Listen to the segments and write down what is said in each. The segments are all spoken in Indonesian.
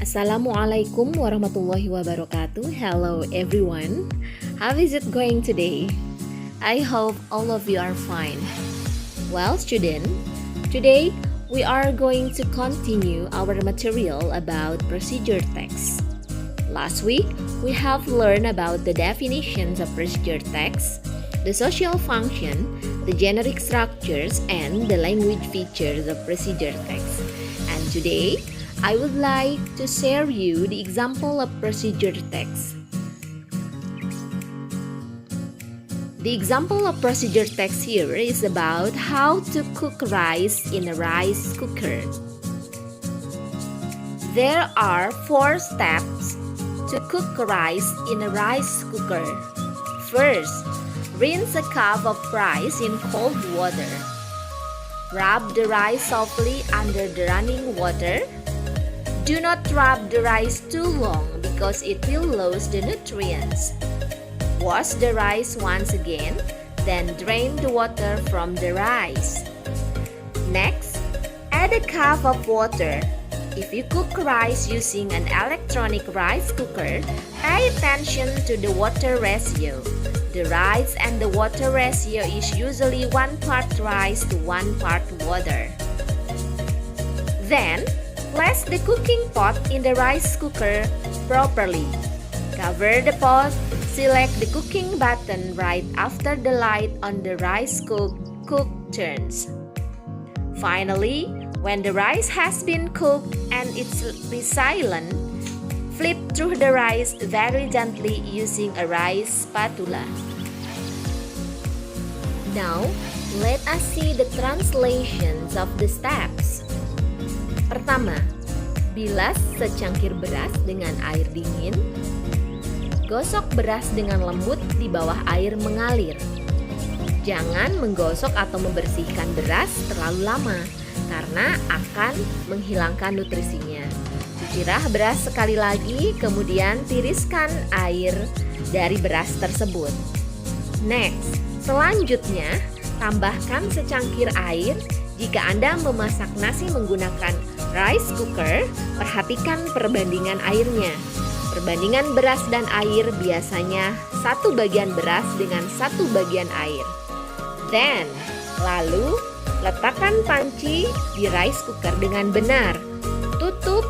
Assalamualaikum warahmatullahi wabarakatuh. Hello everyone. How is it going today? I hope all of you are fine. Well, student, today we are going to continue our material about procedure text. Last week, we have learned about the definitions of procedure text, the social function, the generic structures, and the language features of procedure text. And today, I would like to share you the example of procedure text. The example of procedure text here is about how to cook rice in a rice cooker. There are 4 steps to cook rice in a rice cooker. First, rinse a cup of rice in cold water. Rub the rice softly under the running water. Do not rub the rice too long because it will lose the nutrients. Wash the rice once again, then drain the water from the rice. Next, add a cup of water. If you cook rice using an electronic rice cooker, pay attention to the water ratio. The rice and the water ratio is usually 1 part rice to 1 part water. Then, place the cooking pot in the rice cooker properly. Cover the pot, select the cooking button right after the light on the rice cook turns. Finally, when the rice has been cooked and it's silent, flip through the rice very gently using a rice spatula. Now, let us see the translations of the steps. Pertama, bilas secangkir beras dengan air dingin. Gosok beras dengan lembut di bawah air mengalir. Jangan menggosok atau membersihkan beras terlalu lama karena akan menghilangkan nutrisinya. Cucilah beras sekali lagi, kemudian tiriskan air dari beras tersebut. Next, selanjutnya tambahkan secangkir air. Jika Anda memasak nasi menggunakan rice cooker, perhatikan perbandingan airnya. Perbandingan beras dan air biasanya 1 bagian beras dengan 1 bagian air. Then, lalu letakkan panci di rice cooker dengan benar. Tutup.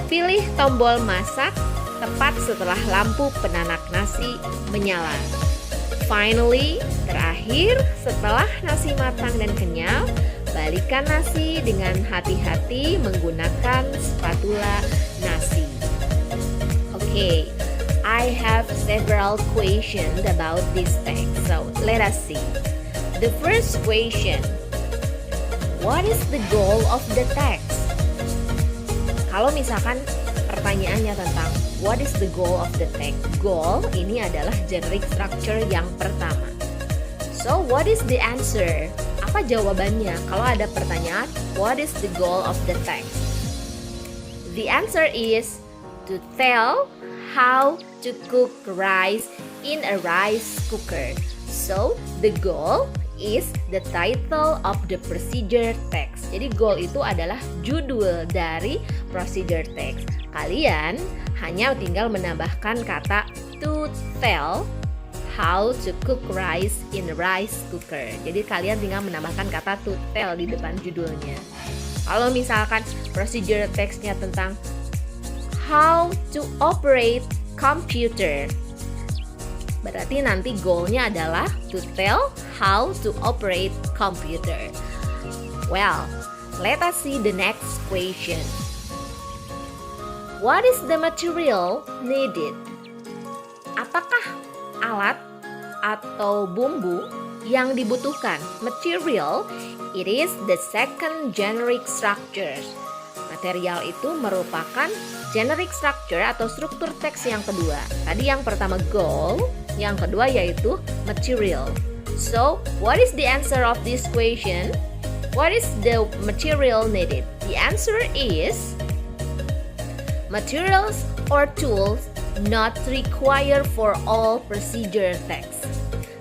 Pilih tombol masak tepat setelah lampu penanak nasi menyala. Finally, terakhir, setelah nasi matang dan kenyal, balikkan nasi dengan hati-hati menggunakan spatula nasi. Okay, I have several questions about this text, so let us see. The first question, what is the goal of the text? Kalau misalkan pertanyaannya tentang what is the goal of the text? Goal ini adalah generic structure yang pertama. So, what is the answer? Apa jawabannya kalau ada pertanyaan what is the goal of the text? The answer is to tell how to cook rice in a rice cooker. So, the goal is the title of the procedure text. Jadi goal itu adalah judul dari procedure text. Kalian hanya tinggal menambahkan kata to tell how to cook rice in a rice cooker. Jadi kalian tinggal menambahkan kata to tell di depan judulnya. Kalau misalkan procedure text-nya tentang how to operate computer, berarti nanti goalnya adalah to tell how to operate computer. Well, let us see the next question. What is the material needed? Apakah alat atau bumbu yang dibutuhkan? Material, it is the second generic structure. Material itu merupakan generic structure atau struktur teks yang kedua. Tadi yang pertama goal, yang kedua yaitu material. So, what is the answer of this question? What is the material needed? The answer is materials or tools not required for all procedure text.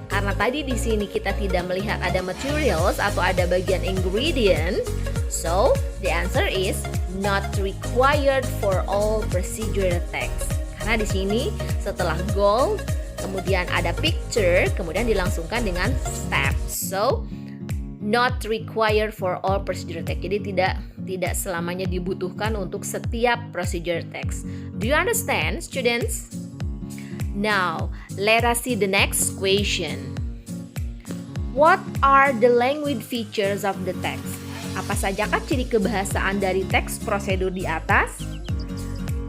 Karena tadi di sini kita tidak melihat ada materials atau ada bagian ingredient, so the answer is not required for all procedure text. Karena di sini setelah goal, kemudian ada picture, kemudian dilangsungkan dengan steps. So, not required for all procedure text. Jadi tidak selamanya dibutuhkan untuk setiap procedure text. Do you understand, students? Now, let us see the next question. What are the language features of the text? Apa sajakah ciri kebahasaan dari teks prosedur di atas?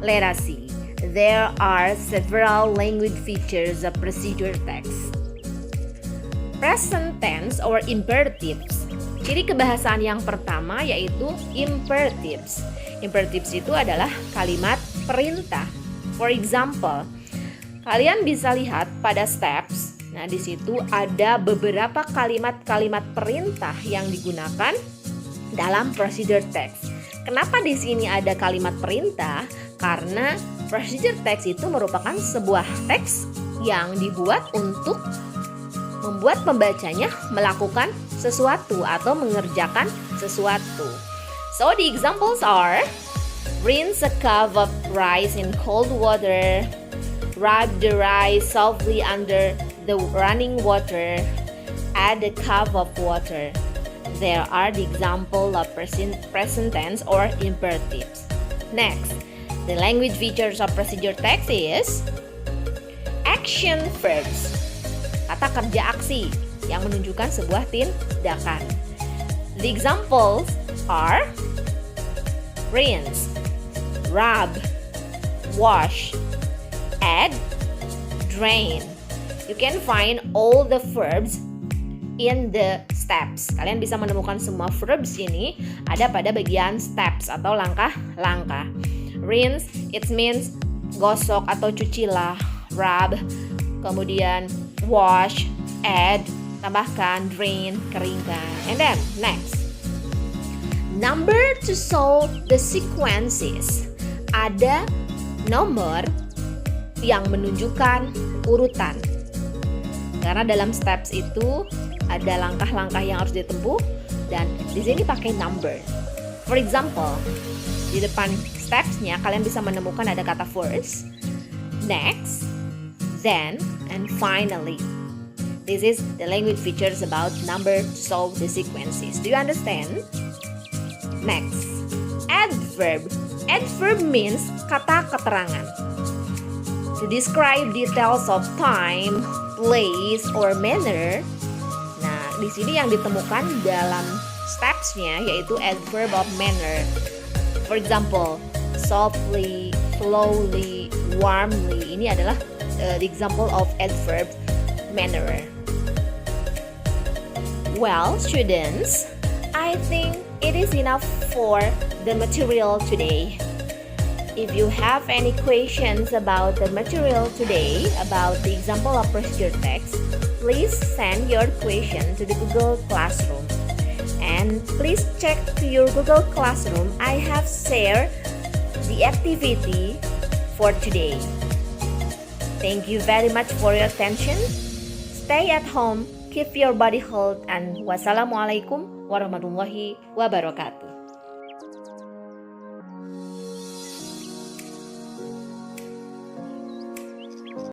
Let us see. There are several language features of procedure text. Present tense or imperatives. Ciri kebahasaan yang pertama yaitu imperatives. Imperatives itu adalah kalimat perintah. For example, kalian bisa lihat pada steps. Nah, di situ ada beberapa kalimat-kalimat perintah yang digunakan dalam procedure text. Kenapa di sini ada kalimat perintah? Karena procedure text itu merupakan sebuah teks yang dibuat untuk membuat pembacanya melakukan sesuatu atau mengerjakan sesuatu. So the examples are: rinse a cup of rice in cold water, rub the rice softly under the running water, add a cup of water. There are the example of present tense or imperatives. Next, the language features of procedure text is action verbs. Kata kerja aksi yang menunjukkan sebuah tindakan. The examples are rinse, rub, wash, add, drain. You can find all the verbs in the steps. Kalian bisa menemukan semua verbs ini ada pada bagian steps atau langkah-langkah. Rinse, it means gosok atau cucilah. Rub, kemudian wash, add, tambahkan, drain, keringkan. And then next, number to solve the sequences. Ada nomor yang menunjukkan urutan. Karena dalam steps itu ada langkah-langkah yang harus ditempuh dan di sini pakai number. For example, di depan steps-nya kalian bisa menemukan ada kata first, next, then, and finally. This is the language features about number to solve the sequences. Do you understand? Next, adverb. Adverb means kata keterangan. To describe details of time, place, or manner. Nah, di sini yang ditemukan dalam steps-nya yaitu adverb of manner. For example, softly, slowly, warmly. Ini adalah the example of adverb manner. Well, students, I think it is enough for the material today. If you have any questions about the material today, about the example of procedure text, please send your question to the Google Classroom. And please check to your Google Classroom. I have shared the activity for today. Thank you very much for your attention. Stay at home, keep your body healthy, and wassalamualaikum warahmatullahi wabarakatuh.